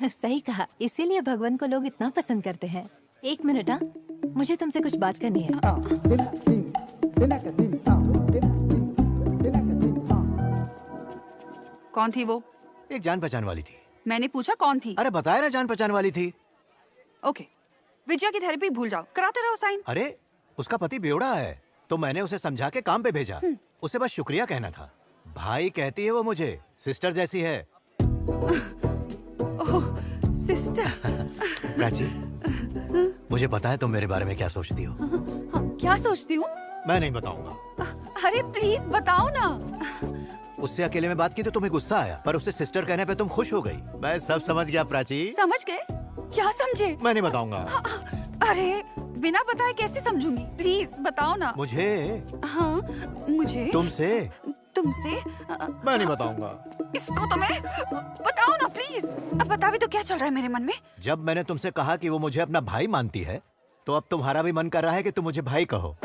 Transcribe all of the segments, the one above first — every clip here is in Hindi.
सही कहा, इसीलिए भगवान को लोग इतना पसंद करते हैं। एक मिनट, हाँ, मुझे तुमसे कुछ बात करनी है। कौन थी वो? एक जान पहचान वाली थी। मैंने पूछा कौन थी? अरे बताया ना, जान पहचान वाली थी। ओके, विजया की थेरेपी भूल जाओ, कराते रहो साइन। अरे उसका पति बेवड़ा है, तो मैंने उसे समझा के काम पे भेजा। उसे बस शुक्रिया कहना था। भाई कहती है वो मुझे, सिस्टर जैसी है। ओह, सिस्टर। प्राची, मुझे पता है तुम मेरे बारे में क्या सोचती हो। क्या सोचती हूँ? मैं नहीं बताऊंगा। अरे प्लीज बताओ ना। उससे अकेले में बात की तो तुम्हें गुस्सा आया, पर उससे सिस्टर कहने पे तुम खुश हो गई। मैं सब समझ गया प्राची। समझ गए? क्या समझे? मैं नहीं बताऊंगा। अरे बिना बताए कैसे समझूंगी? प्लीज बताओ ना। मुझे? हाँ, मुझे तुमसे? मैं नहीं बताऊंगा। इसको तो मैं बताओ ना प्लीज। अब बता भी तो क्या चल रहा है मेरे मन में। जब मैंने तुमसे कहा कि वो मुझे अपना भाई मानती है, तो अब तुम्हारा भी मन कर रहा है कि तुम मुझे भाई कहो।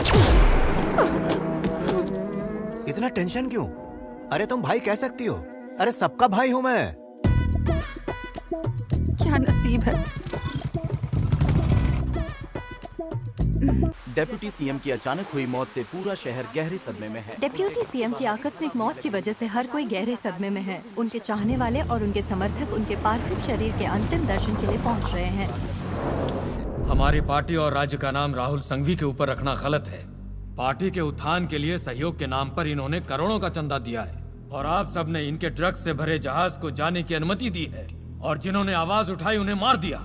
इतना टेंशन क्यों? अरे तुम भाई कह सकती हो। अरे सबका भाई हूँ मैं। क्या नसीब है। डेप्यूटी सीएम की अचानक हुई मौत से पूरा शहर गहरे सदमे में है। डिप्यूटी सीएम की आकस्मिक मौत की वजह से हर कोई गहरे सदमे में है। उनके चाहने वाले और उनके समर्थक उनके पार्थिव शरीर के अंतिम दर्शन के लिए पहुंच रहे हैं। हमारी पार्टी और राज्य का नाम राहुल संघवी के ऊपर रखना गलत है। पार्टी के उत्थान के लिए सहयोग के नाम पर इन्होंने करोड़ों का चंदा दिया है और आप सब ने इनके ड्रग्स से भरे जहाज को जाने की अनुमति दी है, और जिन्होंने आवाज उठाई उन्हें मार दिया।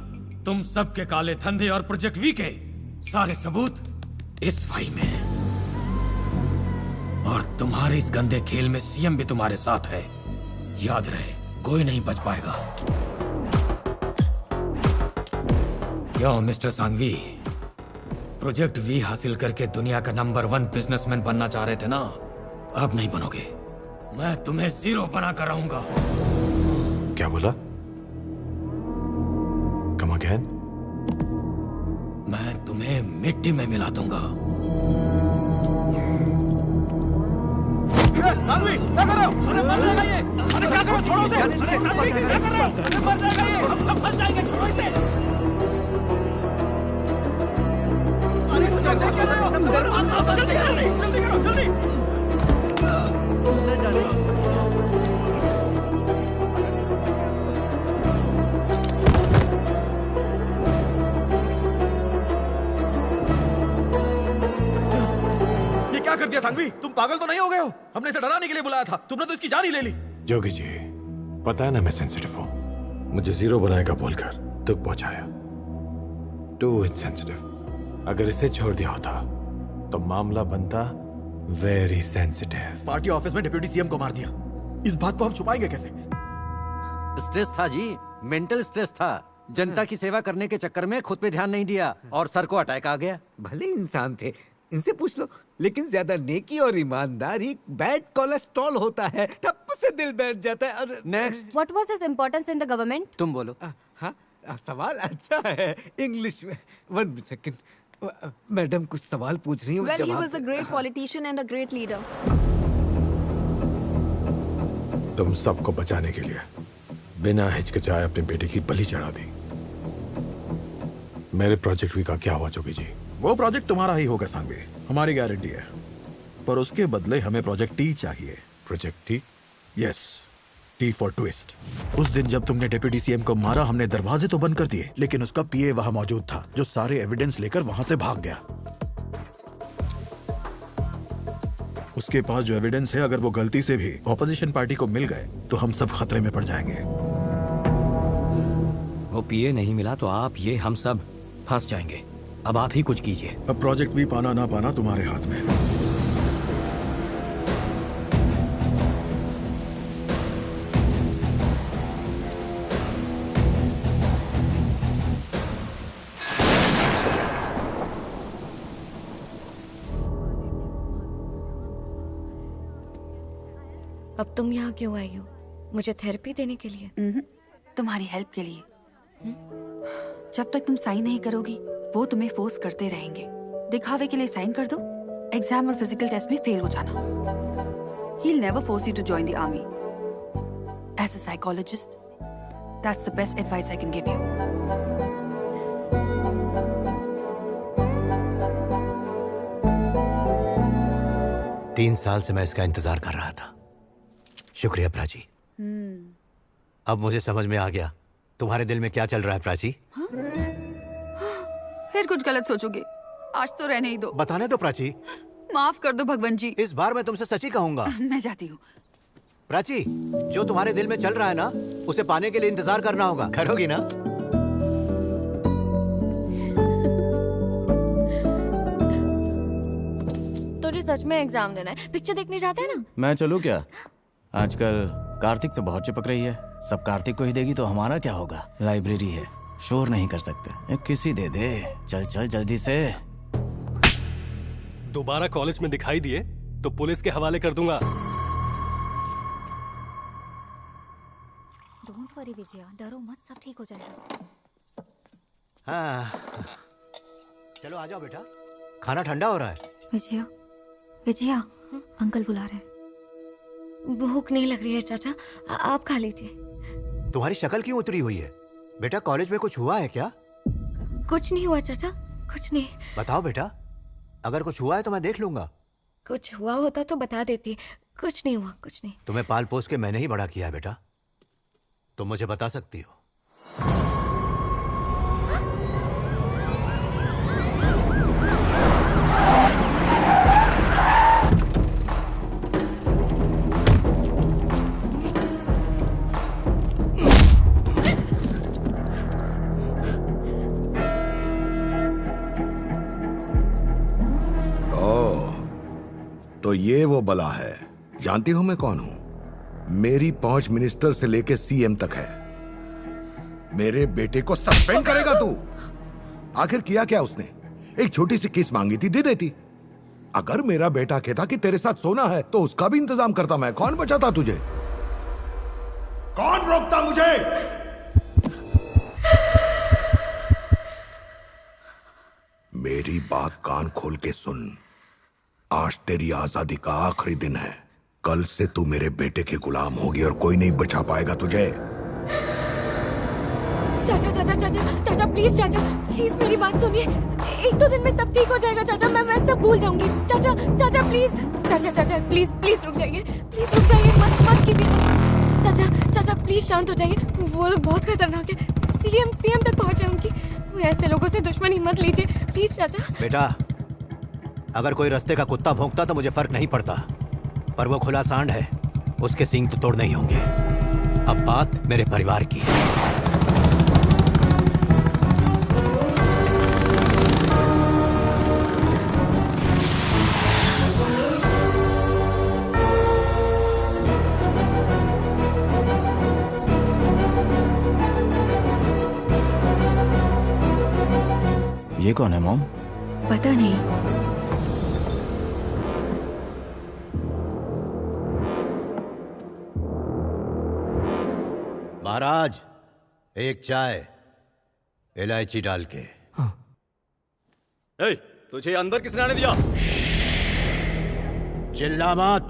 तुम सब के काले धंधे और प्रोजेक्ट वी के सारे सबूत इस फाइल में है, और तुम्हारे इस गंदे खेल में सीएम भी तुम्हारे साथ है। याद रहे, कोई नहीं बच पाएगा। क्यों मिस्टर सांघवी, प्रोजेक्ट वी हासिल करके दुनिया का नंबर 1 बिजनेसमैन बनना चाह रहे थे ना? अब नहीं बनोगे। मैं तुम्हें 0 बना कर रहूंगा। क्या बोला? Come again? मैं तुम्हें मिट्टी में मिला दूंगा। सांघवी, क्या कर रहे हो? अरे मर जाएगा ये। अरे क्या करो, छोड़ो इसे। अरे सांघवी, क्या कर रहे हो? अरे मर जाएगा ये। हम सब फंस जाएंगे, छोड़ो इसे। अरे क्या कर रहे हो? जल्दी करो, जल्दी। क्या कर दिया सांघवी? तुम पागल तो नहीं हो गए हो? हमने इसे डराने के लिए बुलाया था, तुमने तो इसकी जान ही ले ली। जोगी जी, पता है ना मैं सेंसिटिव हूँ। मुझे 0 बनाएगा बोलकर दुख पहुंचाया। Too insensitive. अगर इसे छोड़ दिया होता तो मामला बनता वेरी सेंसिटिव। पार्टी ऑफिस में डिप्यूटी सीएम को मार दिया, इस बात को हम छुपाएंगे कैसे? स्ट्रेस था जी, मेंटल स्ट्रेस था। जनता की सेवा करने के चक्कर में खुद पे ध्यान नहीं दिया और सर को अटैक आ गया। भले इंसान थे, इनसे पूछ लो, लेकिन ज्यादा नेकी और ईमानदारी बैड कोलेस्ट्रॉल होता है, ठप से दिल बैठ जाता है। और next, what was his importance in the government? तुम बोलो। हाँ, सवाल अच्छा है। इंग्लिश में 1 सेकंड। मैडम कुछ सवाल पूछ रही हूँ। Well, he was a great politician and a great leader. तुम सबको बचाने के लिए बिना हिचकिचाए अपने बेटे की बलि चढ़ा दी। मेरे प्रोजेक्ट वी का क्या हुआ जोगी जी? वो प्रोजेक्ट तुम्हारा ही होगा सांघवी, हमारी गारंटी है। पर उसके बदले हमें प्रोजेक्ट टी चाहिए। Project T? Yes, T for twist. उस दिन जब तुमने डिप्यूटी सीएम को मारा, हमने दरवाजे तो बंद कर दिए, लेकिन उसका पीए वहां मौजूद था, जो सारे एविडेंस लेकर वहां से भाग गया। उसके पास जो एविडेंस है, अगर वो गलती से भी ऑपोजिशन पार्टी को मिल गए तो हम सब खतरे में पड़ जाएंगे। वो पीए नहीं मिला तो आप, ये हम सब फंस जाएंगे। अब आप ही कुछ कीजिए। अब प्रोजेक्ट भी पाना ना पाना तुम्हारे हाथ में है। अब तुम यहाँ क्यों आई हो? मुझे थेरेपी देने के लिए? तुम्हारी हेल्प के लिए। जब तक तुम साइन नहीं करोगी, वो तुम्हें फोर्स करते रहेंगे। दिखावे के लिए साइन कर दो, एग्जाम और फिजिकल टेस्ट में फेल हो जाना। He'll never force you to join the army. As a psychologist, That's the best advice I can give you. तीन साल से मैं इसका इंतजार कर रहा था। शुक्रिया प्राची। अब मुझे समझ में आ गया तुम्हारे दिल में क्या चल रहा है प्राची। फिर कुछ गलत सोचोगे? आज तो रहने ही दो। बताने दो प्राची। माफ कर दो भगवान जी। इस बार मैं तुमसे सच ही कहूंगा। मैं जाती हूँ। प्राची, जो तुम्हारे दिल में चल रहा है ना, उसे पाने के लिए इंतजार करना होगा। करोगी ना? तुझे सच में एग्जाम देना है? पिक्चर देखने जाते हैं ना? मैं चलूं क्या? आजकल कार्तिक से बहुत चिपक रही है। सब कार्तिक को ही देगी तो हमारा क्या होगा? लाइब्रेरी है, शोर नहीं कर सकते। किसी दे दे। चल चल जल्दी से। दोबारा कॉलेज में दिखाई दिए तो पुलिस के हवाले कर दूंगा। डोंट वरी विजया, डरो मत, सब ठीक हो जाएगा। हाँ, चलो आ जाओ बेटा, खाना ठंडा हो रहा है। विजया, विजया, अंकल बुला रहे हैं। भूख नहीं लग रही है चाचा, आप खा लीजिए। तुम्हारी शक्ल क्यों उतरी हुई है? बेटा कॉलेज में कुछ हुआ है क्या? कुछ नहीं हुआ चाचा, कुछ नहीं। बताओ बेटा, अगर कुछ हुआ है तो मैं देख लूंगा। कुछ हुआ होता तो बता देती। कुछ नहीं हुआ, कुछ नहीं। तुम्हें पाल पोस के मैंने ही बड़ा किया है बेटा, तुम मुझे बता सकती हो। तो ये वो बला है। जानती हो मैं कौन हूं? मेरी पहुंच मिनिस्टर से लेके सीएम तक है। मेरे बेटे को सस्पेंड करेगा तू? आखिर किया क्या उसने? एक छोटी सी किस मांगी थी, दे देती। अगर मेरा बेटा कहता कि तेरे साथ सोना है तो उसका भी इंतजाम करता मैं। कौन बचाता तुझे? कौन रोकता मुझे? मेरी बात कान खोल के सुन। आज तेरी आजादी का आखिरी दिन है। कल से तू मेरे बेटे के गुलाम होगी और कोई नहीं बचा पाएगा तुझे। चाचा चाचा चाचा चाचा प्लीज, चाचा प्लीज मेरी बात सुनिए। एक दो दिन में सब ठीक हो जाएगा चाचा, मैं सब भूल जाऊंगी। चाचा चाचा प्लीज, चाचा चाचा प्लीज प्लीज रुक जाइए, प्लीज रुक जाइए, मत कीजिए। चाचा चाचा प्लीज शांत हो जाइए, वो लोग बहुत खतरनाक है। सीएम तक पहुंचे उनकी। ऐसे लोगों से दुश्मनी मत लीजिए प्लीज चाचा। बेटा, अगर कोई रास्ते का कुत्ता भौंकता तो मुझे फर्क नहीं पड़ता, पर वो खुला सांड है, उसके सींग तो तोड़ नहीं होंगे। अब बात मेरे परिवार की है। ये कौन है मॉम? पता नहीं। महाराज, एक चाय इलायची डाल के। तुझे अंदर किसने आने दिया? चिल्ला मत।